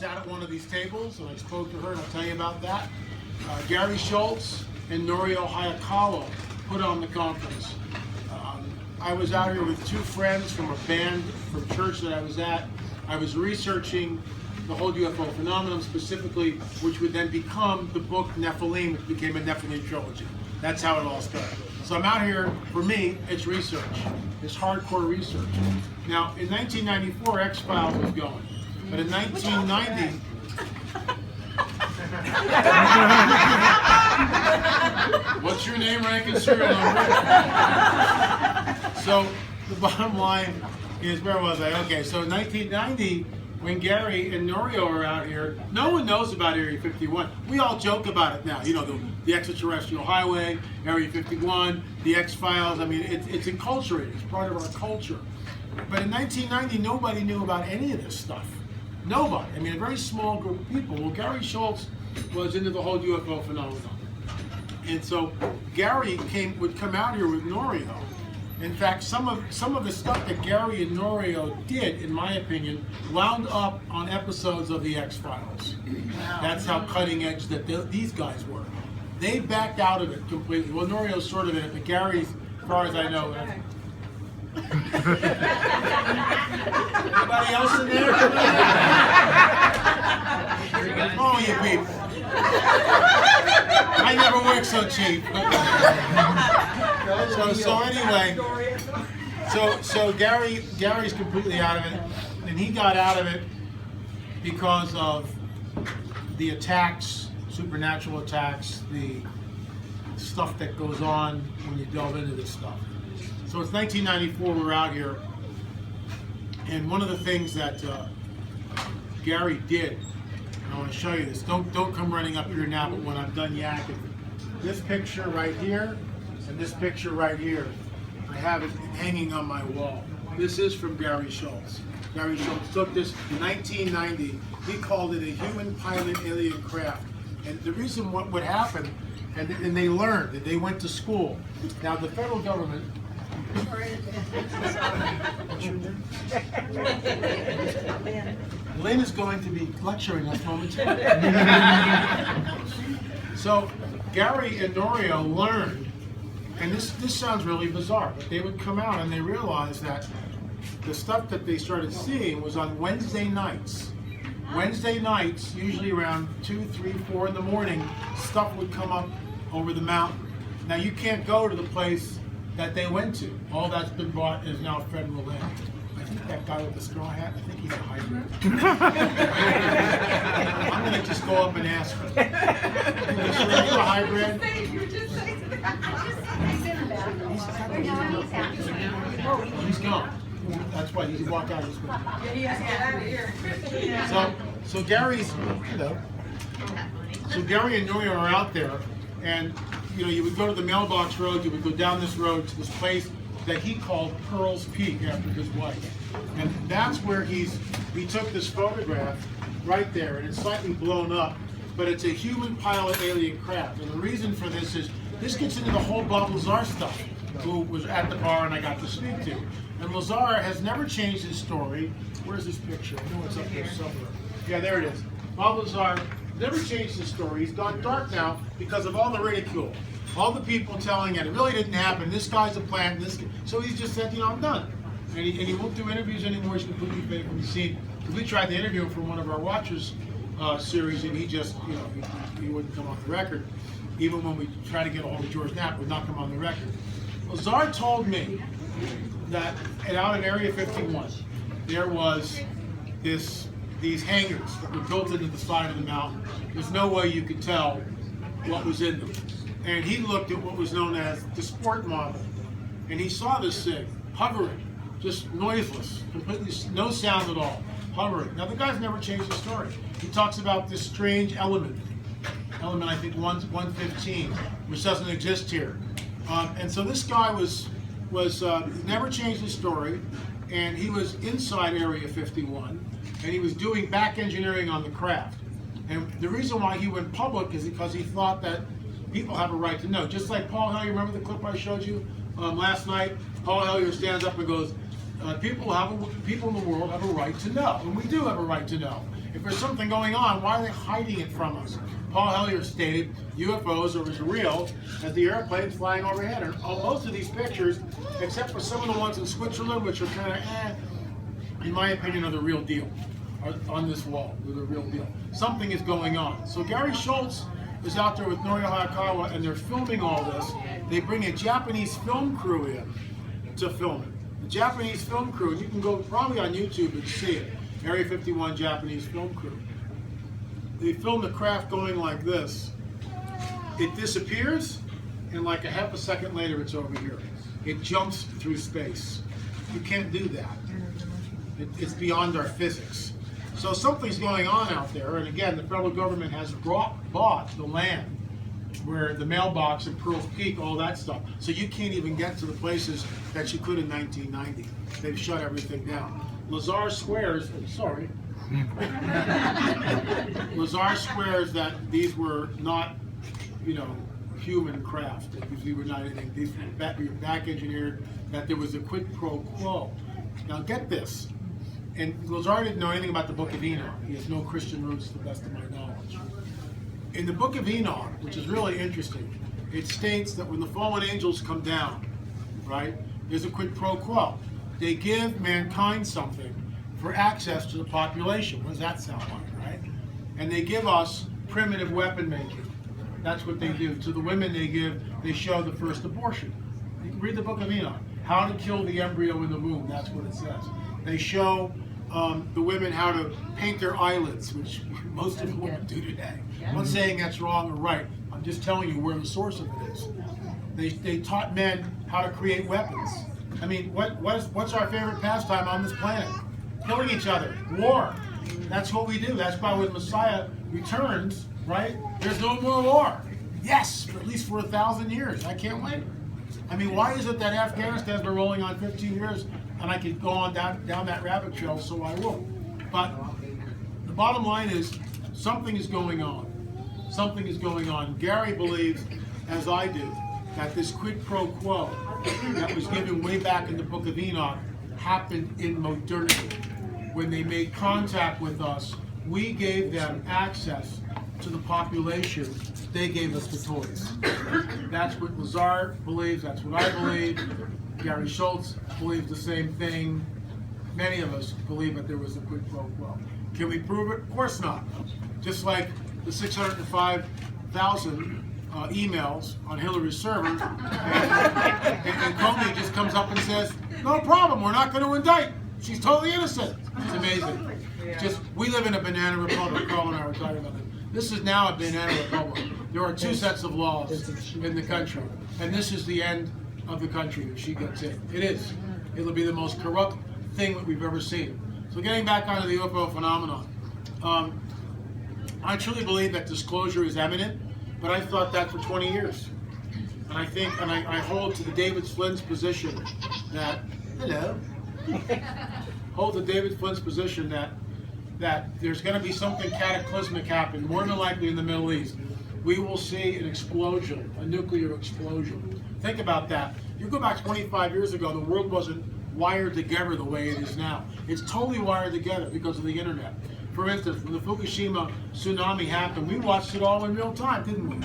sat at one of these tables and I spoke to her, and I'll tell you about that. Gary Schultz and Norio Hayakawa put on the conference. I was out here with two friends from a band from church that I was at. I was researching the whole UFO phenomenon specifically, which would then become the book Nephilim, which became a Nephilim trilogy. That's how it all started. So I'm out here, for me, it's research. It's hardcore research. Now, in 1994, X-Files was going. But in 1990... What's your name, rank, and serial number? So the bottom line is, where was I? Okay, so in 1990, when Gary and Norio are out here, no one knows about Area 51. We all joke about it now. You know, the extraterrestrial highway, Area 51, the X-Files. I mean, it's enculturated. It's part of our culture. But in 1990, nobody knew about any of this stuff. Nobody. I mean, a very small group of people. Well, Gary Schultz was into the whole UFO phenomenon. And so Gary would come out here with Norio. In fact, some of the stuff that Gary and Norio did, in my opinion, wound up on episodes of the X-Files. Wow. That's how cutting edge that these guys were. They backed out of it completely. Well, Norio's sort of in it, but Gary's, as far as I know. Anybody else in there? Oh, you people. I never worked so cheap. So anyway, so Gary's completely out of it, and he got out of it because of the attacks, supernatural attacks, the stuff that goes on when you delve into this stuff. So it's 1994, we're out here, and one of the things that Gary did, and I want to show you this, don't come running up here now, but when I'm done yakking, this picture right here, and this picture right here, I have it hanging on my wall. This is from Gary Schultz. Gary Schultz took this in 1990. He called it a human pilot alien craft. And the reason what would happen, and they learned, that they went to school. Now the federal government... What's your name? Lynn is going to be lecturing us momentarily. So Gary and Norio learned, and this sounds really bizarre, but they would come out and they realized that the stuff that they started seeing was on Wednesday nights. Wednesday nights, usually around 2, 3, 4 in the morning, stuff would come up over the mountain. Now you can't go to the place that they went to. All that's been bought is now federal land. I think that guy with the straw hat, I think he's a hybrid. I'm going to just go up and ask him. Are you a hybrid? He's gone. That's why he's walked out of this room. He has to get out of here. So Gary's, so Gary and Norio are out there, and you would go to the mailbox road, you would go down this road to this place that he called Pearl's Peak after his wife. And that's where he took this photograph right there, and it's slightly blown up, but it's a human pilot alien craft. And the reason for this is, this gets into the whole Bob Lazar stuff, who was at the bar and I got to speak to. And Lazar has never changed his story. Where's this picture? I know it's up there somewhere. Yeah, there it is. Bob Lazar never changed his story. He's gone dark now because of all the ridicule. All the people telling it really didn't happen. This guy's a plant. So he's just said, I'm done. And he won't do interviews anymore. He's completely fake from the scene. Because we tried to interview him for one of our Watchers series, and he just, he wouldn't come on the record. Even when we tried to get a hold of George Knapp, would not come on the record. Lazar told me that out in Area 51, there was these hangars that were built into the side of the mountain. There's no way you could tell what was in them. And he looked at what was known as the sport model, and he saw this thing hovering, just noiseless, completely no sound at all, hovering. Now the guy's never changed the story. He talks about this strange element I think 115, which doesn't exist here. And so this guy was never changed his story, and he was inside Area 51, and he was doing back engineering on the craft. And the reason why he went public is because he thought that people have a right to know. Just like Paul Hellyer, remember the clip I showed you last night? Paul Hellyer stands up and goes, people in the world have a right to know, and we do have a right to know. If there's something going on, why are they hiding it from us? Paul Hellyer stated UFOs are as real as the airplanes flying overhead. And most of these pictures, except for some of the ones in Switzerland, which are kind of, in my opinion, are the real deal. Are on this wall, they're the real deal. Something is going on. So Gary Schultz is out there with Nori Hayakawa, and they're filming all this. They bring a Japanese film crew in to film it. The Japanese film crew, and you can go probably on YouTube and see it. Area 51 Japanese film crew. They film the craft going like this. It disappears, and like a half a second later, it's over here. It jumps through space. You can't do that. It's beyond our physics. So something's going on out there, and again, the federal government has bought the land where the mailbox and Pearl's Peak, all that stuff. So you can't even get to the places that you could in 1990. They've shut everything down. Lazar swears, Lazar swears that these were not, human craft. That these were not anything. These were back engineered. That there was a quid pro quo. Now get this. And Lazar didn't know anything about the Book of Enoch. He has no Christian roots, to the best of my knowledge. In the Book of Enoch, which is really interesting, it states that when the fallen angels come down, right, there's a quid pro quo. They give mankind something for access to the population. What does that sound like, right? And they give us primitive weapon making. That's what they do. To the women they show the first abortion. You can read the Book of Enoch. How to kill the embryo in the womb, that's what it says. They show the women how to paint their eyelids, which most of the women do today. I'm not saying that's wrong or right. I'm just telling you where the source of it is. They taught men how to create weapons. I mean, what's our favorite pastime on this planet? Killing each other, war. That's what we do. That's why when Messiah returns, right, there's no more war. Yes, at least for 1,000 years. I can't wait. I mean, why is it that Afghanistan's been rolling on 15 years, and I could go on down that rabbit trail, so I will. But the bottom line is, something is going on. Something is going on. Gary believes, as I do, that this quid pro quo that was given way back in the Book of Enoch happened in modernity. When they made contact with us, we gave them access to the population. They gave us the toys. That's what Lazar believes. That's what I believe. Gary Schultz believes the same thing. Many of us believe that there was a quid pro quo. Can we prove it? Of course not. Just like the 605,000 emails on Hillary's server, and Comey just comes up and says, "No problem, we're not going to indict. She's totally innocent." It's amazing. Just we live in a banana republic. Carl and I were talking about it. This is now a banana republic. There are two sets of laws in the country, and this is the end of the country if she gets in. It is. It'll be the most corrupt thing that we've ever seen. So getting back onto the UFO phenomenon, I truly believe that disclosure is imminent, but I've thought that for 20 years. And I think, and I hold to the David Flynn's position that, hold to David Flynn's position that there's going to be something cataclysmic happen, more than likely in the Middle East. We will see an explosion, a nuclear explosion. Think about that. You go back 25 years ago, the world wasn't wired together the way it is now. It's totally wired together because of the internet. For instance, when the Fukushima tsunami happened, we watched it all in real time, didn't we?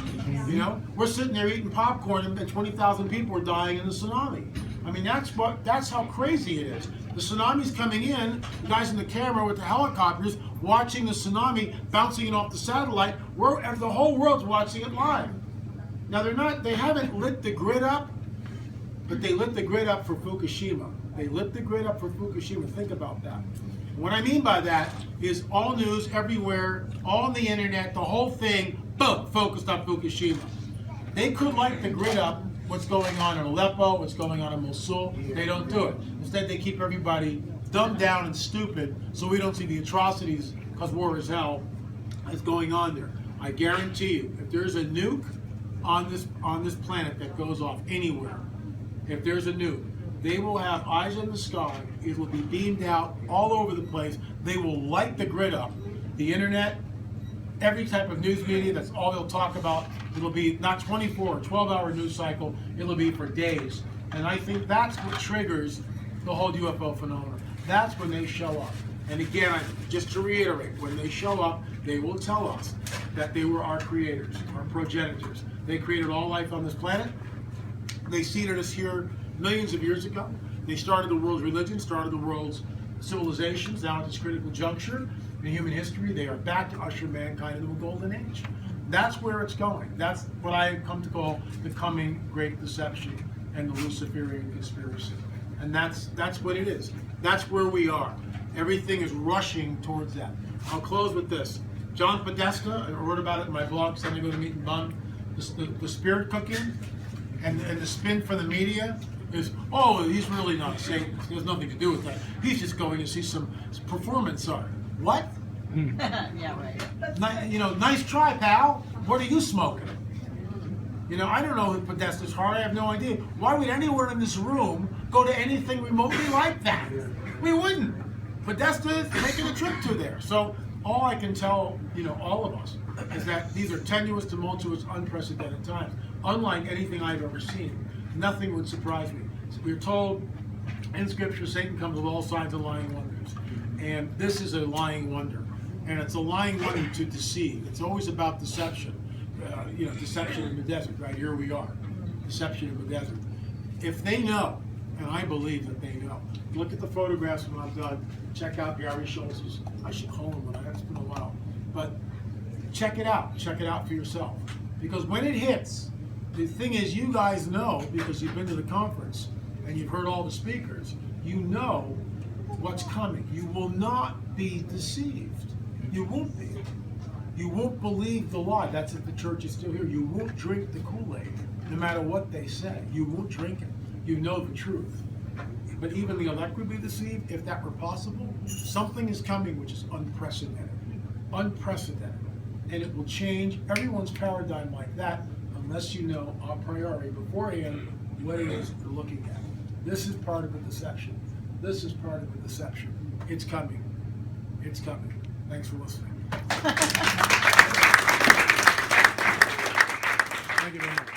You know, we're sitting there eating popcorn and 20,000 people were dying in the tsunami. I mean, that's how crazy it is. The tsunami's coming in, the guys in the camera with the helicopters watching the tsunami bouncing it off the satellite, the whole world's watching it live. Now they haven't lit the grid up, but they lit the grid up for Fukushima. They lit the grid up for Fukushima. Think about that. What I mean by that is all news everywhere, all on the internet, the whole thing, boom, focused on Fukushima. They could light the grid up, what's going on in Aleppo, what's going on in Mosul. They don't do it. Instead, they keep everybody dumbed down and stupid so we don't see the atrocities, because war is hell, that's going on there. I guarantee you, if there's a nuke on this planet that goes off anywhere, if there's a nuke, they will have eyes in the sky. It will be beamed out all over the place. They will light the grid up. The internet, every type of news media, that's all they'll talk about. It'll be not 24 or 12-hour news cycle. It'll be for days. And I think that's what triggers the whole UFO phenomenon. That's when they show up. And again, just to reiterate, when they show up, they will tell us that they were our creators, our progenitors. They created all life on this planet. They seeded us here millions of years ago. They started the world's religion, started the world's civilizations. Now at this critical juncture in human history, they are back to usher mankind into a golden age. That's where it's going. That's what I have come to call the coming great deception and the Luciferian conspiracy. And that's what it is. That's where we are. Everything is rushing towards that. I'll close with this. John Podesta, I wrote about it in my blog, Sunday Go to Meet and Bun. The spirit cooking and the spin for the media is, oh, he's really not Satan. There's nothing to do with that. He's just going to see some performance art. What? Yeah, right. Nice try, pal. What are you smoking? I don't know who Podesta's heart. I have no idea. Why would anyone in this room go to anything remotely like that? We wouldn't. Podesta is making a trip to there. So all I can tell, all of us, is that these are tenuous, tumultuous, unprecedented times. Unlike anything I've ever seen. Nothing would surprise me. We're told in Scripture, Satan comes with all signs of lying wonders. And this is a lying wonder. And it's a lying wonder to deceive. It's always about deception. Deception in the desert, right? Here we are. Deception in the desert. If they know, and I believe that they know, look at the photographs when I'm done. Check out Gary Schultz's. I should call him, but it's been a while. But check it out. Check it out for yourself. Because when it hits, the thing is, you guys know, because you've been to the conference and you've heard all the speakers, you know what's coming. You will not be deceived. You won't be. You won't believe the lie. That's if the church is still here. You won't drink the Kool-Aid, no matter what they say. You won't drink it. You know the truth. But even the elect would be deceived if that were possible. Something is coming which is unprecedented. Unprecedented. And it will change everyone's paradigm like that unless you know a priori beforehand what it is you're looking at. This is part of the deception. This is part of the deception. It's coming. It's coming. Thanks for listening. Thank you very much.